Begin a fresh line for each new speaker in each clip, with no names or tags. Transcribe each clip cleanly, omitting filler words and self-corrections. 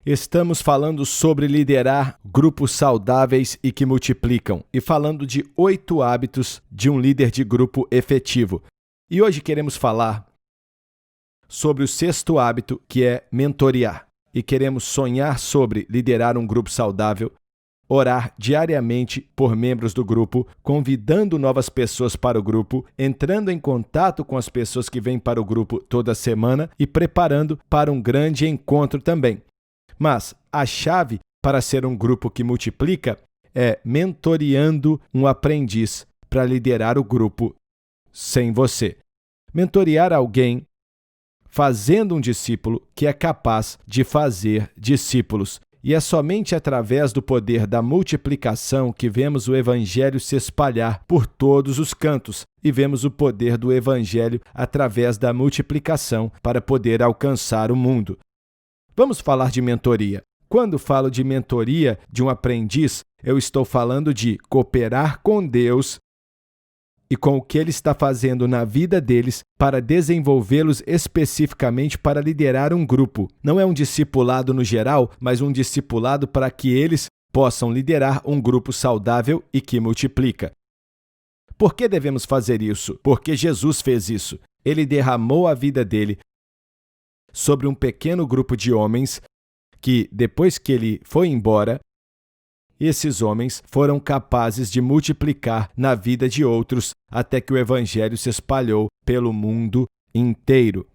Estamos falando sobre liderar grupos saudáveis e que multiplicam, e falando de 8 hábitos de um líder de grupo efetivo. E hoje queremos falar sobre o 6º hábito, que é mentorear. E queremos sonhar sobre liderar um grupo saudável, orar diariamente por membros do grupo, convidando novas pessoas para o grupo, entrando em contato com as pessoas que vêm para o grupo toda semana e preparando para um grande encontro também. Mas a chave para ser um grupo que multiplica é mentoreando um aprendiz para liderar o grupo sem você. Mentorear alguém fazendo um discípulo que é capaz de fazer discípulos. E é somente através do poder da multiplicação que vemos o Evangelho se espalhar por todos os cantos e vemos o poder do Evangelho através da multiplicação para poder alcançar o mundo. Vamos falar de mentoria. Quando falo de mentoria de um aprendiz, eu estou falando de cooperar com Deus e com o que Ele está fazendo na vida deles para desenvolvê-los especificamente para liderar um grupo. Não é um discipulado no geral, mas um discipulado para que eles possam liderar um grupo saudável e que multiplica. Por que devemos fazer isso? Porque Jesus fez isso. Ele derramou a vida dele sobre um pequeno grupo de homens que, depois que ele foi embora, esses homens foram capazes de multiplicar na vida de outros até que o Evangelho se espalhou pelo mundo inteiro.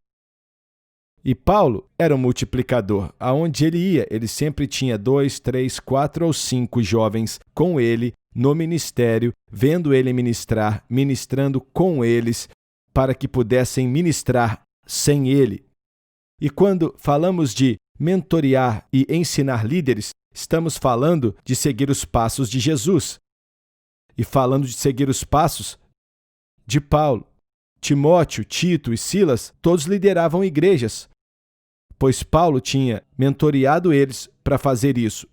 E Paulo era um multiplicador. Aonde ele ia, ele sempre tinha 2, 3, 4 ou 5 jovens com ele no ministério, vendo ele ministrar, ministrando com eles, para que pudessem ministrar sem ele. E quando falamos de mentorear e ensinar líderes, estamos falando de seguir os passos de Jesus. E falando de seguir os passos de Paulo, Timóteo, Tito e Silas, todos lideravam igrejas, pois Paulo tinha mentoreado eles para fazer isso.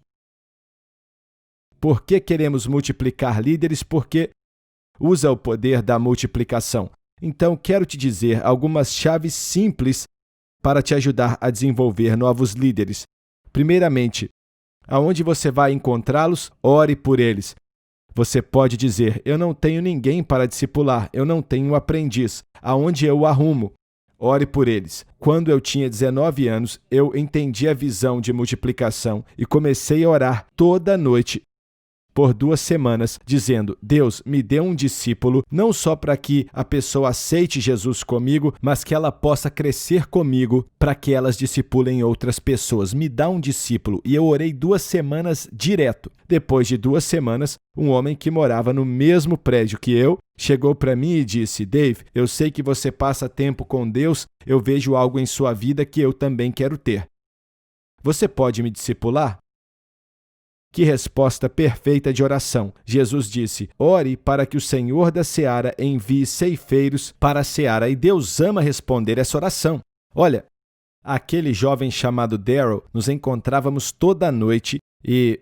Por que queremos multiplicar líderes? Porque usa o poder da multiplicação. Então, quero te dizer algumas chaves simples para te ajudar a desenvolver novos líderes. Primeiramente, aonde você vai encontrá-los, ore por eles. Você pode dizer, eu não tenho ninguém para discipular, eu não tenho um aprendiz. Aonde eu o arrumo? Ore por eles. Quando eu tinha 19 anos, eu entendi a visão de multiplicação e comecei a orar toda noite por 2 semanas, dizendo, Deus, me dê um discípulo, não só para que a pessoa aceite Jesus comigo, mas que ela possa crescer comigo para que elas discipulem outras pessoas. Me dá um discípulo. E eu orei 2 semanas direto. Depois de 2 semanas, um homem que morava no mesmo prédio que eu chegou para mim e disse, Dave, eu sei que você passa tempo com Deus, eu vejo algo em sua vida que eu também quero ter. Você pode me discipular? Que resposta perfeita de oração. Jesus disse, ore para que o Senhor da seara envie ceifeiros para a seara. E Deus ama responder essa oração. Olha, aquele jovem chamado Darryl, nos encontrávamos toda noite e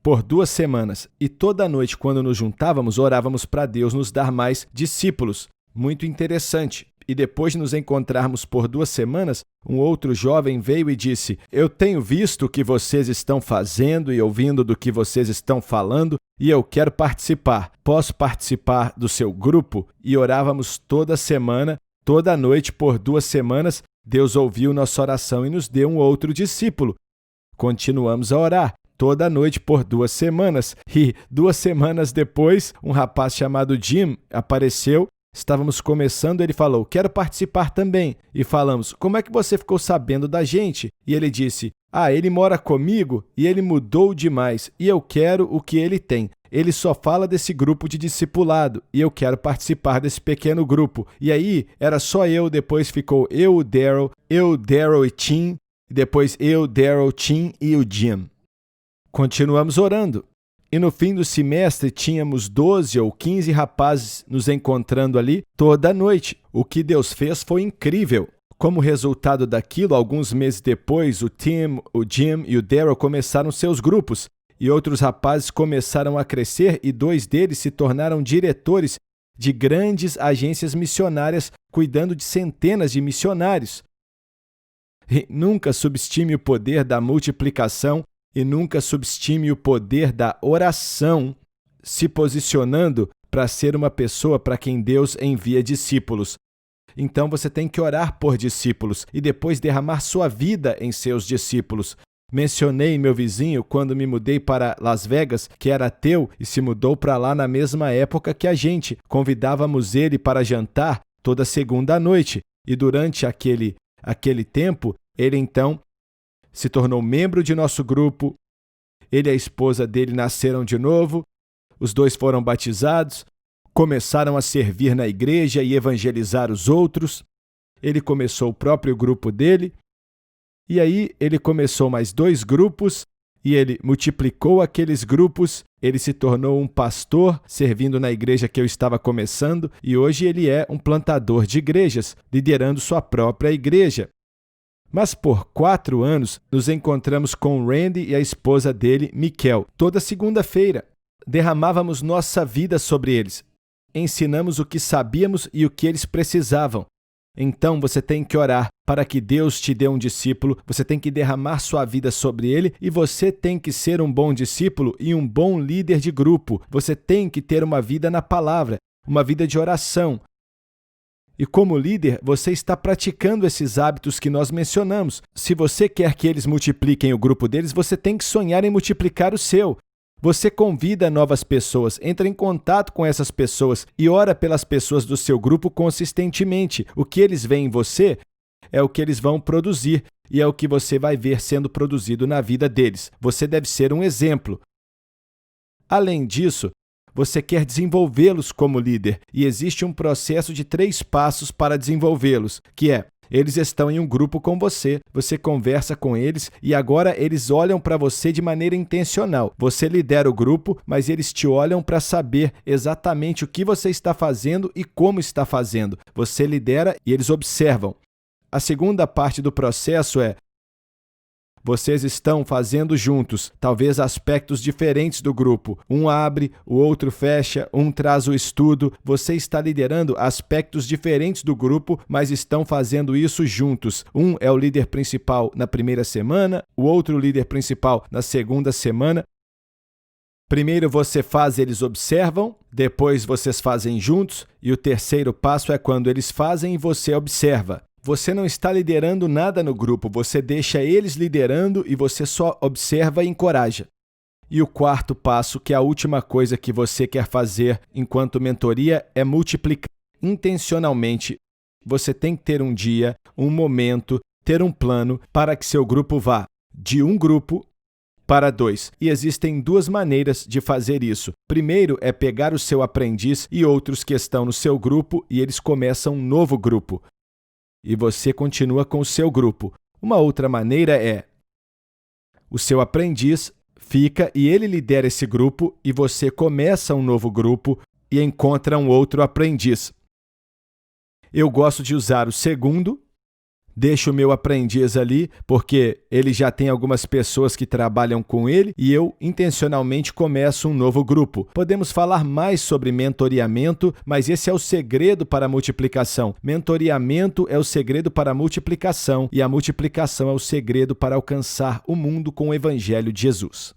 por 2 semanas. E toda noite, quando nos juntávamos, orávamos para Deus nos dar mais discípulos. Muito interessante. E depois de nos encontrarmos por 2 semanas, um outro jovem veio e disse, eu tenho visto o que vocês estão fazendo e ouvindo do que vocês estão falando e eu quero participar. Posso participar do seu grupo? E orávamos toda semana, toda noite por 2 semanas. Deus ouviu nossa oração e nos deu um outro discípulo. Continuamos a orar toda noite por 2 semanas. E 2 semanas depois, um rapaz chamado Jim apareceu. Estávamos começando, ele falou, quero participar também. E falamos, como é que você ficou sabendo da gente? E ele disse, ele mora comigo e ele mudou demais e eu quero o que ele tem. Ele só fala desse grupo de discipulado e eu quero participar desse pequeno grupo. E aí, era só eu, depois ficou eu, o Darryl e Tim, e depois eu, Darryl, Tim e o Jim. Continuamos orando. E no fim do semestre tínhamos 12 ou 15 rapazes nos encontrando ali toda noite. O que Deus fez foi incrível. Como resultado daquilo, alguns meses depois, o Tim, o Jim e o Darryl começaram seus grupos. E outros rapazes começaram a crescer e 2 deles se tornaram diretores de grandes agências missionárias, cuidando de centenas de missionários. E nunca subestime o poder da multiplicação e nunca subestime o poder da oração, se posicionando para ser uma pessoa para quem Deus envia discípulos. Então você tem que orar por discípulos e depois derramar sua vida em seus discípulos. Mencionei meu vizinho quando me mudei para Las Vegas, que era ateu e se mudou para lá na mesma época que a gente. Convidávamos ele para jantar toda segunda à noite e durante aquele tempo, ele então se tornou membro de nosso grupo. Ele e a esposa dele nasceram de novo, os dois foram batizados, começaram a servir na igreja e evangelizar os outros. Ele começou o próprio grupo dele, e aí ele começou mais 2 grupos, e ele multiplicou aqueles grupos, ele se tornou um pastor, servindo na igreja que eu estava começando, e hoje ele é um plantador de igrejas, liderando sua própria igreja. Mas por 4 anos, nos encontramos com o Randy e a esposa dele, Mikel. Toda segunda-feira, derramávamos nossa vida sobre eles. Ensinamos o que sabíamos e o que eles precisavam. Então você tem que orar para que Deus te dê um discípulo, você tem que derramar sua vida sobre ele e você tem que ser um bom discípulo e um bom líder de grupo. Você tem que ter uma vida na palavra, uma vida de oração. E como líder, você está praticando esses hábitos que nós mencionamos. Se você quer que eles multipliquem o grupo deles, você tem que sonhar em multiplicar o seu. Você convida novas pessoas, entra em contato com essas pessoas e ora pelas pessoas do seu grupo consistentemente. O que eles veem em você é o que eles vão produzir e é o que você vai ver sendo produzido na vida deles. Você deve ser um exemplo. Além disso, você quer desenvolvê-los como líder e existe um processo de 3 passos para desenvolvê-los, que é: eles estão em um grupo com você, você conversa com eles e agora eles olham para você de maneira intencional. Você lidera o grupo, mas eles te olham para saber exatamente o que você está fazendo e como está fazendo. Você lidera e eles observam. A segunda parte do processo é: vocês estão fazendo juntos, talvez aspectos diferentes do grupo. Um abre, o outro fecha, um traz o estudo. Você está liderando aspectos diferentes do grupo, mas estão fazendo isso juntos. Um é o líder principal na primeira semana, o outro líder principal na segunda semana. Primeiro você faz, eles observam, depois vocês fazem juntos, e o terceiro passo é quando eles fazem e você observa. Você não está liderando nada no grupo, você deixa eles liderando e você só observa e encoraja. E o quarto passo, que é a última coisa que você quer fazer enquanto mentoria, é multiplicar intencionalmente. Você tem que ter um dia, um momento, ter um plano para que seu grupo vá de um grupo para 2. E existem 2 maneiras de fazer isso. Primeiro é pegar o seu aprendiz e outros que estão no seu grupo e eles começam um novo grupo. E você continua com o seu grupo. Uma outra maneira é: o seu aprendiz fica e ele lidera esse grupo e você começa um novo grupo e encontra um outro aprendiz. Eu gosto de usar o segundo. Deixo o meu aprendiz ali, porque ele já tem algumas pessoas que trabalham com ele e eu intencionalmente começo um novo grupo. Podemos falar mais sobre mentoreamento, mas esse é o segredo para a multiplicação. Mentoreamento é o segredo para a multiplicação e a multiplicação é o segredo para alcançar o mundo com o Evangelho de Jesus.